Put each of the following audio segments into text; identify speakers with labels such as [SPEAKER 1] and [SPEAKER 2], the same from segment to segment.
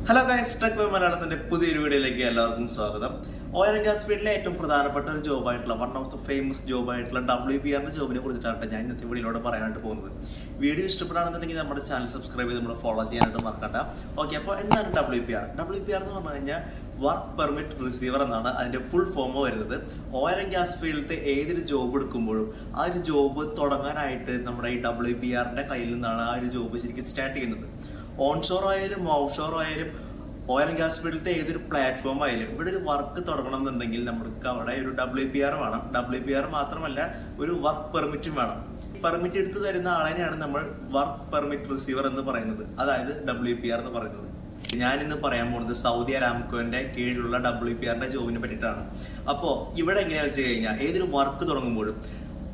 [SPEAKER 1] Hello guys, tech by മലയാളത്തിന്റെ പുതിയൊരു വീഡിയോയിലേക്ക് എല്ലാവർക്കും സ്വാഗതം. ഓയിൽ ആൻഡ് ഗ്യാസ് ഫീൽഡിലെ ഏറ്റവും പ്രധാനപ്പെട്ട ഒരു ജോബായിട്ടുള്ള വൺ ഓഫ് ദ ഫേമസ് ജോബായിട്ടുള്ള WPR ജോബിനെ കുറിച്ചിട്ടാണ് ഞാൻ ഇന്നത്തെ വീഡിയോയിലൂടെ പറയാനായിട്ട് പോകുന്നത്. വീഡിയോ ഇഷ്ടപ്പെടുകയാണെന്നുണ്ടെങ്കിൽ നമ്മുടെ ചാനൽ സബ്സ്ക്രൈബ് ചെയ്ത് നമ്മൾ ഫോളോ ചെയ്യാനായിട്ട് മറക്കണ്ട. ഓക്കെ, അപ്പോൾ എന്താണ് WPR എന്ന് പറഞ്ഞു കഴിഞ്ഞാൽ വർക്ക് പെർമിറ്റ് റിസീവർ എന്നാണ് അതിന്റെ ഫുൾ ഫോം വരുന്നത്. ഓയിൽ ആൻഡ് ഗ്യാസ് ഫീൽഡിൽ ഏതൊരു ജോബ് എടുക്കുമ്പോഴും ആ ഒരു ജോബ് തുടങ്ങാനായിട്ട് നമ്മുടെ ഈ WPR കയ്യിൽ നിന്നാണ് ആ ഒരു ജോബ് ശരിക്കും സ്റ്റാർട്ട് ചെയ്യുന്നത്. ഓൺഷോർ ആയാലും ഓഫ്ഷോർ ആയാലും ഓയിൽ ആൻഡ് ഗ്യാസ് ഫീൽഡിലത്തെ ഏതൊരു പ്ലാറ്റ്ഫോം ആയാലും ഇവിടെ ഒരു വർക്ക് തുടങ്ങണം എന്നുണ്ടെങ്കിൽ നമുക്ക് അവിടെ ഒരു WPR വേണം. WPR മാത്രമല്ല, ഒരു വർക്ക് പെർമിറ്റും വേണം. പെർമിറ്റ് എടുത്തു തരുന്ന ആളെയാണ് നമ്മൾ വർക്ക് പെർമിറ്റ് റിസീവർ എന്ന് പറയുന്നത്, അതായത് WPR എന്ന് പറയുന്നത്. ഞാൻ ഇന്ന് പറയാൻ പോകുന്നത് സൗദി അരാംകോന്റെ കീഴിലുള്ള WPR ജോബിനെ പറ്റിയിട്ടാണ്. അപ്പോൾ ഇവിടെ എങ്ങനെയാണെന്ന് വെച്ച് കഴിഞ്ഞാൽ ഏതൊരു വർക്ക് തുടങ്ങുമ്പോഴും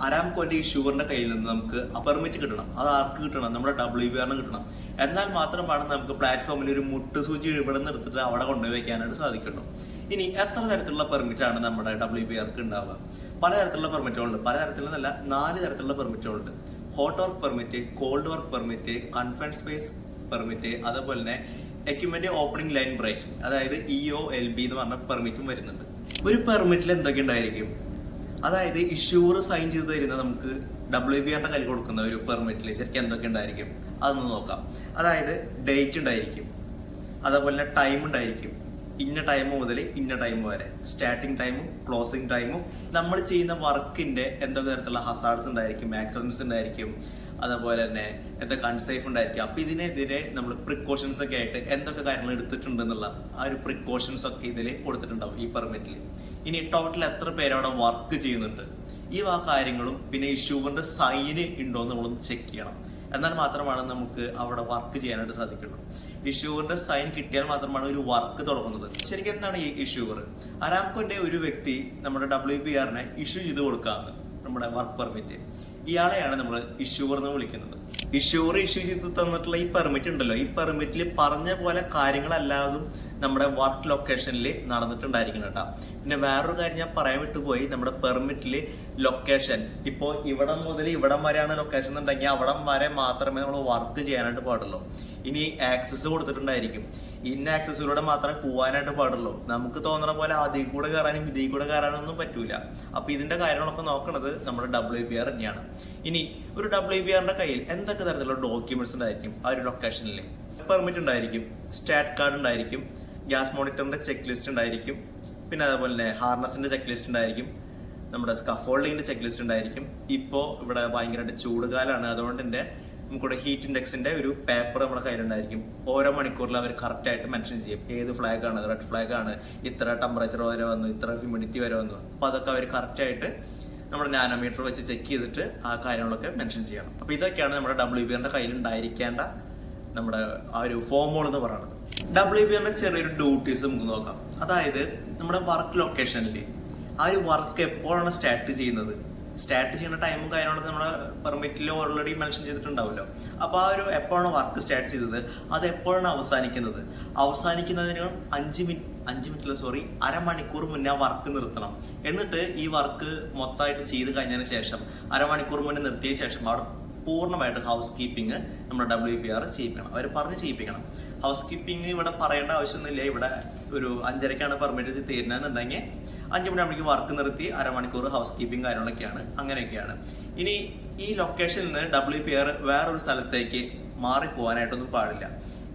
[SPEAKER 1] അരാംകോന്റെ ഈ ഷുഗറിന്റെ കയ്യിൽ നിന്ന് നമുക്ക് പെർമിറ്റ് കിട്ടണം. അത് ആർക്ക് കിട്ടണം? നമ്മുടെ WPR കിട്ടണം. എന്നാൽ മാത്രമാണ് നമുക്ക് പ്ലാറ്റ്ഫോമിൽ ഒരു മുട്ടുസൂചി ഇവിടെ നിന്ന് എടുത്തിട്ട് അവിടെ കൊണ്ടുപോയി വെക്കാനായിട്ട് സാധിക്കുള്ളൂ. ഇനി എത്ര തരത്തിലുള്ള പെർമിറ്റാണ് നമ്മുടെ WPR ഉണ്ടാവുക? പലതരത്തിലുള്ള പെർമിറ്റുകളുണ്ട്. പലതരത്തിലെന്നല്ല, 4 തരത്തിലുള്ള പെർമിറ്റുകളുണ്ട്. Hot work permit, cold work permit, confined space permit, അതുപോലെ തന്നെ എക്യുപ്മെന്റ് ഓപ്പണിംഗ് ലൈൻ ബ്രേക്ക്, അതായത് EOLB എന്ന് പറഞ്ഞ പെർമിറ്റും വരുന്നുണ്ട്. ഒരു പെർമിറ്റിൽ എന്തൊക്കെ ഉണ്ടായിരിക്കും? അതായത് ഇഷ്യൂർ സൈൻ ചെയ്ത് തരുന്ന നമുക്ക് WPR കയ്യിൽ കൊടുക്കുന്ന ഒരു പെർമിറ്റിൽ ശരിക്കും എന്തൊക്കെ ഉണ്ടായിരിക്കും അതൊന്ന് നോക്കാം. അതായത് ഡേറ്റ് ഉണ്ടായിരിക്കും, അതേപോലെ ടൈം ഉണ്ടായിരിക്കും, ഇന്ന ടൈം മുതൽ ഇന്ന ടൈം വരെ, സ്റ്റാർട്ടിങ് ടൈമും ക്ലോസിങ് ടൈമും, നമ്മൾ ചെയ്യുന്ന വർക്കിന്റെ എന്തൊക്കെ തരത്തിലുള്ള ഹസാർഡ്സ് ഉണ്ടായിരിക്കും, ആക്സിഡൻസ് ഉണ്ടായിരിക്കും, അതേപോലെ തന്നെ എന്തൊക്കെ അൺസേഫ് ഉണ്ടായിരിക്കും. അപ്പൊ ഇതിനെതിരെ നമ്മൾ പ്രിക്കോഷൻസ് ഒക്കെ ആയിട്ട് എന്തൊക്കെ കാര്യങ്ങൾ എടുത്തിട്ടുണ്ട് എന്നുള്ള ആ ഒരു പ്രിക്കോഷൻസ് ഒക്കെ ഇതിൽ കൊടുത്തിട്ടുണ്ടാവും ഈ പെർമിറ്റിൽ. ഇനി ടോട്ടൽ എത്ര പേരവിടെ വർക്ക് ചെയ്യുന്നുണ്ട്, ഈ കാര്യങ്ങളും പിന്നെ ഇഷ്യൂവിന്റെ സൈന് ഉണ്ടോ എന്ന് നമ്മളൊന്ന് ചെക്ക് ചെയ്യണം. എന്നാൽ മാത്രമാണ് നമുക്ക് അവിടെ വർക്ക് ചെയ്യാനായിട്ട് സാധിക്കുള്ളൂ. ഇഷ്യൂവിന്റെ സൈൻ കിട്ടിയാൽ മാത്രമാണ് ഒരു വർക്ക് തുടങ്ങുന്നത്. ശരിക്കും എന്താണ് ഈ ഇഷ്യൂവർ? അരാംകോന്റെ ഒരു വ്യക്തി നമ്മുടെ WPR ഇഷ്യൂ ചെയ്ത് കൊടുക്കാണ് നമ്മുടെ വർക്ക് പെർമിറ്റ്. ഇയാളെയാണ് നമ്മൾ ഇഷ്യൂവർ എന്ന് വിളിക്കുന്നത്. ഇഷ്യൂവർ ഇഷ്യൂ ചെയ്ത് തന്നിട്ടുള്ള ഈ പെർമിറ്റ് ഉണ്ടല്ലോ, ഈ പെർമിറ്റിൽ പറഞ്ഞ പോലെ കാര്യങ്ങളല്ലാതും നമ്മുടെ വർക്ക് ലൊക്കേഷനിൽ നടന്നിട്ടുണ്ടായിരിക്കണം കേട്ടോ. പിന്നെ വേറൊരു കാര്യം ഞാൻ പറയാൻ വിട്ടുപോയി, നമ്മുടെ പെർമിറ്റിൽ ലൊക്കേഷൻ ഇപ്പോൾ ഇവിടം മുതൽ ഇവിടം വരെയാണ് ലൊക്കേഷൻ എന്നുണ്ടെങ്കിൽ അവിടം വരെ മാത്രമേ നമ്മൾ വർക്ക് ചെയ്യാനായിട്ട് പാടുള്ളൂ. ഇനി ആക്സസ് കൊടുത്തിട്ടുണ്ടായിരിക്കും, ഇന്ന ആക്സസിലൂടെ മാത്രമേ പോകാനായിട്ട് പാടുള്ളൂ. നമുക്ക് തോന്നുന്ന പോലെ അതിൽ കൂടെ കയറാനും ഇതിൽ കൂടെ കയറാനൊന്നും പറ്റൂല. അപ്പൊ ഇതിന്റെ കാര്യങ്ങളൊക്കെ നോക്കുന്നത് നമ്മുടെ WPR തന്നെയാണ്. ഇനി ഒരു WPR കയ്യിൽ എന്തൊക്കെ തരത്തിലുള്ള ഡോക്യുമെന്റ്സ് ഉണ്ടായിരിക്കും ആ ഒരു ലൊക്കേഷനിൽ? പെർമിറ്റ് ഉണ്ടായിരിക്കും, സ്റ്റാറ്റ് കാർഡ് ഉണ്ടായിരിക്കും, ഗ്യാസ് മോണിറ്ററിന്റെ ചെക്ക് ലിസ്റ്റ് ഉണ്ടായിരിക്കും, പിന്നെ അതേപോലെ തന്നെ ഹാർനസിന്റെ ചെക്ക് ലിസ്റ്റ് ഉണ്ടായിരിക്കും, നമ്മുടെ സ്കഫോൾഡിങ്ങിന്റെ ചെക്ക് ലിസ്റ്റ് ഉണ്ടായിരിക്കും. ഇപ്പോൾ ഇവിടെ ഭയങ്കരമായിട്ട് ചൂടുകാലാണ്, അതുകൊണ്ട് തന്നെ നമുക്കിവിടെ ഹീറ്റ് ഇൻഡെക്സിന്റെ ഒരു പേപ്പർ നമ്മുടെ കയ്യിലുണ്ടായിരിക്കും. ഓരോ മണിക്കൂറിൽ അവർ കറക്റ്റ് ആയിട്ട് മെൻഷൻ ചെയ്യും ഏത് ഫ്ലാഗ് ആണ്, റെഡ് ഫ്ലാഗ് ആണ്, ഇത്ര ടെമ്പറേച്ചർ വരെ വന്നു, ഇത്ര ഹ്യൂമിഡിറ്റി വരെ വന്നു. അപ്പൊ അതൊക്കെ അവർ കറക്റ്റ് ആയിട്ട് നമ്മുടെ നാനോമീറ്റർ വെച്ച് ചെക്ക് ചെയ്തിട്ട് ആ കാര്യങ്ങളൊക്കെ മെൻഷൻ ചെയ്യണം. അപ്പൊ ഇതൊക്കെയാണ് നമ്മുടെ WPR കയ്യിൽ ഉണ്ടായിരിക്കേണ്ട നമ്മുടെ ആ ഒരു ഫോമുകൾ എന്ന് പറയുന്നത്. WPR ചെറിയൊരു ഡ്യൂട്ടീസ് നമുക്ക് നോക്കാം. അതായത് നമ്മുടെ വർക്ക് ലൊക്കേഷനിൽ ആ ഒരു വർക്ക് എപ്പോഴാണ് സ്റ്റാർട്ട് ചെയ്യുന്ന ടൈമും കാര്യങ്ങളും നമ്മുടെ പെർമിറ്റിൽ ഓൾറെഡി മെൻഷൻ ചെയ്തിട്ടുണ്ടാവുമല്ലോ. അപ്പൊ ആ ഒരു എപ്പോഴാണ് വർക്ക് സ്റ്റാർട്ട് ചെയ്തത്, അത് എപ്പോഴാണ് അവസാനിക്കുന്നതിന് 5 മുന്നേ ആ വർക്ക് നിർത്തണം. എന്നിട്ട് ഈ വർക്ക് മൊത്തമായിട്ട് ചെയ്ത് കഴിഞ്ഞതിന് ശേഷം അരമണിക്കൂർ മുന്നേ നിർത്തിയ ശേഷം അവിടെ പൂർണ്ണമായിട്ട് ഹൗസ് കീപ്പിംഗ് നമ്മുടെ WPR ചെയ്യിപ്പിക്കണം. അവർ പറഞ്ഞ് ചെയ്യിപ്പിക്കണം. ഹൗസ് കീപ്പിംഗ് ഇവിടെ പറയേണ്ട ആവശ്യമൊന്നുമില്ല. ഇവിടെ ഒരു 5:30 പെർമിറ്റ് തീരുന്നതെന്നുണ്ടെങ്കിൽ 5 മണിയാകുമ്പോഴേക്ക് വർക്ക് നിർത്തി അരമണിക്കൂർ ഹൗസ് കീപ്പിംഗ് കാര്യങ്ങളൊക്കെയാണ്. അങ്ങനെയൊക്കെയാണ്. ഇനി ഈ ലൊക്കേഷനിൽ നിന്ന് WPR വേറൊരു സ്ഥലത്തേക്ക് മാറിപ്പോകാനായിട്ടൊന്നും പാടില്ല.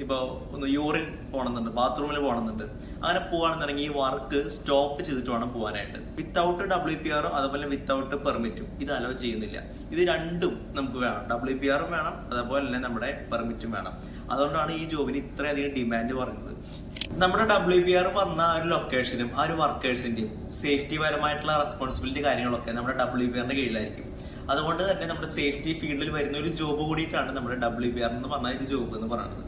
[SPEAKER 1] ഇപ്പോൾ ഒന്ന് യൂറിൻ പോകണമെന്നുണ്ട്, ബാത്റൂമിൽ പോകണമെന്നുണ്ട്, അങ്ങനെ പോവാണെന്നുണ്ടെങ്കിൽ ഈ വർക്ക് സ്റ്റോപ്പ് ചെയ്തിട്ട് വേണം പോകാനായിട്ട്. വിത്തൗട്ട് WPR അതുപോലെ വിത്തൗട്ട് പെർമിറ്റും ഇത് അലോ ചെയ്യുന്നില്ല. ഇത് രണ്ടും നമുക്ക് വേണം, WPR വേണം, അതുപോലെ തന്നെ നമ്മുടെ പെർമിറ്റും വേണം. അതുകൊണ്ടാണ് ഈ ജോബിന് ഇത്രയധികം ഡിമാൻഡ് പറയുന്നത്. നമ്മുടെ WPR വന്ന ആ ഒരു ലൊക്കേഷനും ആ ഒരു വർക്കേഴ്സിന്റെയും സേഫ്റ്റി പരമായിട്ടുള്ള റെസ്പോൺസിബിലിറ്റി കാര്യങ്ങളൊക്കെ നമ്മുടെ WPR കീഴിലായിരിക്കും. അതുകൊണ്ട് തന്നെ നമ്മുടെ സേഫ്റ്റി ഫീൽഡിൽ വരുന്ന ഒരു ജോബ് കൂടിയിട്ടാണ് നമ്മുടെ WPR എന്ന് പറഞ്ഞ ഒരു ജോബ് എന്ന് പറയുന്നത്.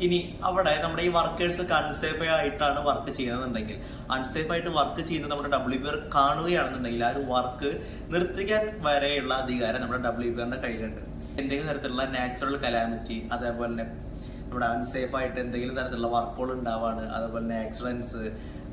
[SPEAKER 1] ഇനി അവിടെ നമ്മുടെ ഈ വർക്കേഴ്സ് ഒക്കെ അൺസേഫ് ആയിട്ടാണ് വർക്ക് ചെയ്യുന്നതെന്നുണ്ടെങ്കിൽ, അൺസേഫ് ആയിട്ട് വർക്ക് ചെയ്യുന്നത് നമ്മുടെ WPR കാണുകയാണെന്നുണ്ടെങ്കിൽ ആ ഒരു വർക്ക് നിർത്തിക്കാൻ വരെയുള്ള അധികാരം നമ്മുടെ WPR കയ്യിലുണ്ട്. എന്തെങ്കിലും തരത്തിലുള്ള നാച്ചുറൽ കലാമിറ്റി, അതേപോലെ തന്നെ നമ്മുടെ അൺസേഫ് ആയിട്ട് എന്തെങ്കിലും തരത്തിലുള്ള വർക്കുകൾ ഉണ്ടാവാണ്, അതേപോലെ തന്നെ ആക്സിഡൻസ്,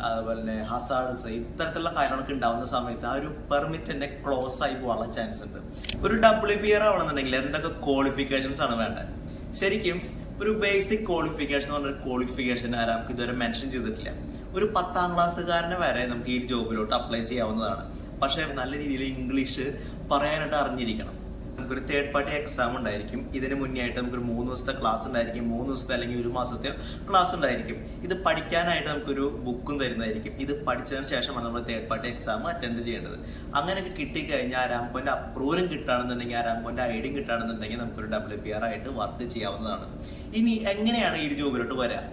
[SPEAKER 1] അതുപോലെ തന്നെ ഹസാർഡ്സ്, ഇത്തരത്തിലുള്ള കാര്യങ്ങളൊക്കെ ഉണ്ടാവുന്ന സമയത്ത് ആ ഒരു പെർമിറ്റ് തന്നെ ക്ലോസ് ആയി പോകാനുള്ള ചാൻസ് ഉണ്ട്. ഒരു WPR ആവണമെന്നുണ്ടെങ്കിൽ എന്തൊക്കെ ക്വാളിഫിക്കേഷൻസ് ആണ് വേണ്ടത്? ശരിക്കും ഒരു ബേസിക് ക്വാളിഫിക്കേഷൻ എന്ന് പറഞ്ഞൊരു ക്വാളിഫിക്കേഷൻ നമുക്ക് ഇതുവരെ മെൻഷൻ ചെയ്തിട്ടില്ല. ഒരു 10ാം ക്ലാസ്സുകാരനെ വരെ നമുക്ക് ഈ ജോബിലോട്ട് അപ്ലൈ ചെയ്യാവുന്നതാണ്. പക്ഷേ നല്ല രീതിയിൽ ഇംഗ്ലീഷ് പറയാനായിട്ട് അറിഞ്ഞിരിക്കണം. നമുക്കൊരു തേർഡ് പാർട്ടി എക്സാം ഉണ്ടായിരിക്കും. ഇതിന് മുന്നേ ആയിട്ട് നമുക്കൊരു 3 ദിവസത്തെ ക്ലാസ് ഉണ്ടായിരിക്കും, 3 ദിവസത്തെ അല്ലെങ്കിൽ 1 മാസത്തെ ക്ലാസ് ഉണ്ടായിരിക്കും. ഇത് പഠിക്കാനായിട്ട് നമുക്കൊരു ബുക്കും തരുന്നതായിരിക്കും. ഇത് പഠിച്ചതിന് ശേഷമാണ് നമ്മൾ തേർഡ് പാർട്ടി എക്സാം അറ്റൻഡ് ചെയ്യേണ്ടത്. അങ്ങനെയൊക്കെ കിട്ടിക്കഴിഞ്ഞാൽ ആരാംകോന്റെ അപ്രൂവലും കിട്ടുകയാണെന്നുണ്ടെങ്കിൽ, ആരാംകോന്റെ ഐഡിയും കിട്ടുകയാണെന്നുണ്ടെങ്കിൽ നമുക്കൊരു WPR ആയിട്ട് വർക്ക് ചെയ്യാവുന്നതാണ്. ഇനി എങ്ങനെയാണ് ഈ ജോബിലോട്ട് വരിക?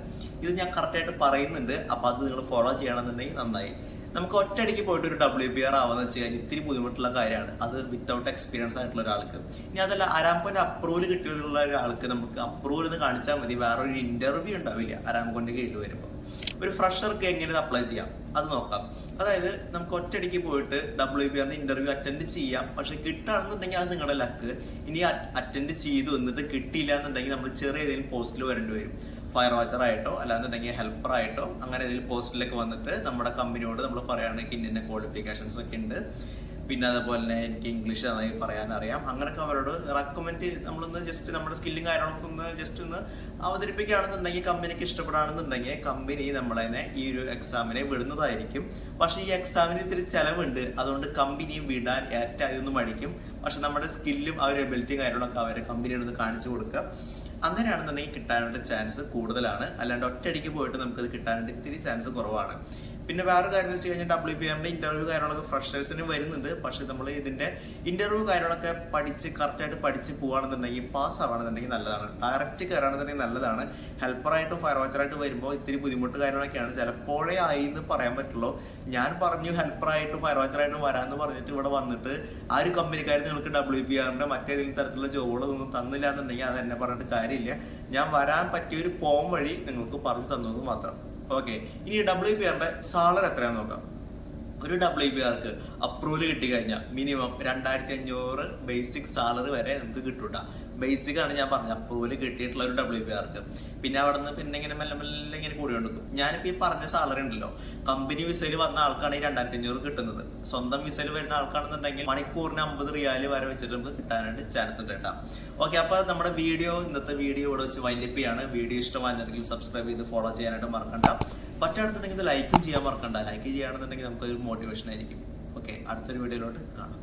[SPEAKER 1] ഇത് ഞാൻ കറക്റ്റായിട്ട് പറയുന്നുണ്ട്. അപ്പോൾ അത് നിങ്ങൾ ഫോളോ ചെയ്യണമെന്നുണ്ടെങ്കിൽ നന്നായി. നമുക്ക് ഒറ്റയടിക്ക് പോയിട്ട് ഒരു WPR ആവാന്ന് വെച്ച് കഴിഞ്ഞാൽ ഇത്തിരി ബുദ്ധിമുട്ടുള്ള കാര്യമാണ്. അത് വിത്തൗട്ട് എക്സ്പീരിയൻസ് ആയിട്ടുള്ള ഒരാൾക്ക്. ഇനി അതല്ല, ആരാംകോന്റെ അപ്രൂവൽ കിട്ടിയുള്ള ഒരാൾക്ക് നമുക്ക് അപ്രൂവൽ എന്ന് കാണിച്ചാൽ മതി. വേറൊരു ഇന്റർവ്യൂ ഉണ്ടാവില്ല ആരാംകോന്റെ കീഴിൽ വരുമ്പോൾ. ഒരു ഫ്രഷർക്ക് എങ്ങനെ അപ്ലൈ ചെയ്യാം അത് നോക്കാം. അതായത് നമുക്ക് ഒറ്റയടിക്ക് പോയിട്ട് WPR ഇന്റർവ്യൂ അറ്റൻഡ് ചെയ്യാം. പക്ഷെ കിട്ടുകയാണെന്നുണ്ടെങ്കിൽ അത് നിങ്ങളുടെ ലക്ക്. ഇനി അറ്റൻഡ് ചെയ്തു എന്നിട്ട് കിട്ടിയില്ല എന്നുണ്ടെങ്കിൽ നമ്മൾ ചെറിയ ഏതെങ്കിലും പോസ്റ്റിൽ വരേണ്ടി വരും. ഫയർ വാച്ചർ ആയിട്ടോ അല്ലാന്നുണ്ടെങ്കിൽ ഹെൽപ്പർ ആയിട്ടോ അങ്ങനെ ഏതെങ്കിലും പോസ്റ്റിലേക്ക് വന്നിട്ട് നമ്മുടെ കമ്പനിയോട് നമ്മൾ പറയുകയാണെങ്കിൽ ഇന്ന ക്വാളിഫിക്കേഷൻസ് ഒക്കെ ഉണ്ട്, പിന്നെ അതുപോലെ തന്നെ എനിക്ക് ഇംഗ്ലീഷ് നന്നായി പറയാനറിയാം, അങ്ങനെയൊക്കെ അവരോട് റെക്കമെൻഡ് നമ്മളൊന്ന് ജസ്റ്റ് നമ്മുടെ സ്കില്ലും കാര്യങ്ങളൊക്കെ ഒന്ന് ജസ്റ്റ് ഒന്ന് അവതരിപ്പിക്കുകയാണെന്നുണ്ടെങ്കിൽ കമ്പനിക്ക് ഇഷ്ടപ്പെടുകയാണെന്നുണ്ടെങ്കിൽ കമ്പനി നമ്മളതിനെ ഈ ഒരു എക്സാമിനെ വിടുന്നതായിരിക്കും. പക്ഷേ ഈ എക്സാമിന് ഇത്തിരി ചിലവുണ്ട്. അതുകൊണ്ട് കമ്പനിയും വിടാൻ ഏറ്റവും മടിക്കും. പക്ഷെ നമ്മുടെ സ്കില്ലും ആ ഒരു എബിലിറ്റിയും കാര്യങ്ങളൊക്കെ അവരെ കമ്പനിയോട് ഒന്ന് കാണിച്ചു കൊടുക്കുക. അങ്ങനെയാണെന്നുണ്ടെങ്കിൽ കിട്ടാനുള്ള ചാൻസ് കൂടുതലാണ്. അല്ലാണ്ട് ഒറ്റയടിക്ക് പോയിട്ട് നമുക്കത് കിട്ടാനായിട്ട് ഇത്തിരി ചാൻസ് കുറവാണ്. പിന്നെ വേറെ കാര്യം വെച്ച് കഴിഞ്ഞാൽ WPRന്റെ ഇന്റർവ്യൂ കാര്യങ്ങളൊക്കെ ഫ്രഷേഴ്സിന് വരുന്നുണ്ട്. പക്ഷെ നമ്മൾ ഇതിന്റെ ഇന്റർവ്യൂ കാര്യങ്ങളൊക്കെ കറക്റ്റായിട്ട് പഠിച്ച് പോവുകയാണെന്നുണ്ടെങ്കിൽ പാസ് ആവുകയാണെന്നുണ്ടെങ്കിൽ നല്ലതാണ്. ഡയറക്റ്റ് കയറുകയാണെന്നുണ്ടെങ്കിൽ നല്ലതാണ്. ഹെൽപ്പറായിട്ടും ഫയർ വാച്ചറായിട്ട് വരുമ്പോൾ ഇത്തിരി ബുദ്ധിമുട്ട് കാര്യങ്ങളൊക്കെയാണ്. ചിലപ്പോഴേ ആയി എന്ന് പറയാൻ പറ്റുള്ളൂ. ഞാൻ പറഞ്ഞു ഹെൽപ്പറായിട്ടും ഫയർ വാച്ചറായിട്ടും വരാമെന്ന് പറഞ്ഞിട്ട് ഇവിടെ വന്നിട്ട് ആ ഒരു കമ്പനിക്കാർ നിങ്ങൾക്ക് WPRന്റെ മറ്റേതെങ്കിലും തരത്തിലുള്ള ജോബുകളൊന്നും തന്നില്ല എന്നുണ്ടെങ്കിൽ അത് എന്നെ പറഞ്ഞിട്ട് കാര്യമില്ല. ഞാൻ വരാൻ പറ്റിയൊരു പോം വഴി നിങ്ങൾക്ക് പറഞ്ഞു തന്നത് മാത്രം. ഓക്കെ, ഇനി WPRന്റെ സാലറി എത്രയാണെന്ന് നോക്കാം. ഒരു WPRക്ക് അപ്രൂവൽ കിട്ടിക്കഴിഞ്ഞാൽ മിനിമം 2500 ബേസിക് സാലറി വരെ നമുക്ക് കിട്ടൂട്ടാ. ബേസിക് ആണ് ഞാൻ പറഞ്ഞത്, അപ്രൂവൽ കിട്ടിയിട്ടുള്ള ഒരു WPRക്ക്. പിന്നെ അവിടെ നിന്ന് പിന്നെ ഇങ്ങനെ മെല്ലെ മെല്ലെ ഇങ്ങനെ കൂടി കൊടുക്കും. ഞാനിപ്പോൾ ഈ പറഞ്ഞ സാലറി ഉണ്ടല്ലോ, കമ്പനി വിസയിൽ വന്ന ആൾക്കാണ് ഈ 2500 കിട്ടുന്നത്. സ്വന്തം വിസയിൽ വരുന്ന ആൾക്കാണെന്നുണ്ടെങ്കിൽ മണിക്കൂറിന് 50 റിയാൽ വരെ വെച്ചിട്ട് നമുക്ക് കിട്ടാനായിട്ട് ചാൻസ് ഉണ്ട് കേട്ടോ. ഓക്കെ, അപ്പോൾ നമ്മുടെ ഇന്നത്തെ വീഡിയോ ഇവിടെ വെച്ച് വൈൻഡപ്പ് ചെയ്യാണ്. വീഡിയോ ഇഷ്ടമായിരുന്നെങ്കിൽ സബ്സ്ക്രൈബ് ചെയ്ത് ഫോളോ ചെയ്യാനായിട്ട് മറക്കണ്ട. പറ്റുകയാണെന്നുണ്ടെങ്കിൽ ഇത് ലൈക്കും ചെയ്യാൻ മറക്കണ്ട. ലൈക്ക് ചെയ്യുകയാണെന്നുണ്ടെങ്കിൽ നമുക്കൊരു മോട്ടിവേഷൻ ആയിരിക്കും. ഓക്കെ, അടുത്തൊരു വീഡിയോയിലോട്ട് കാണാം.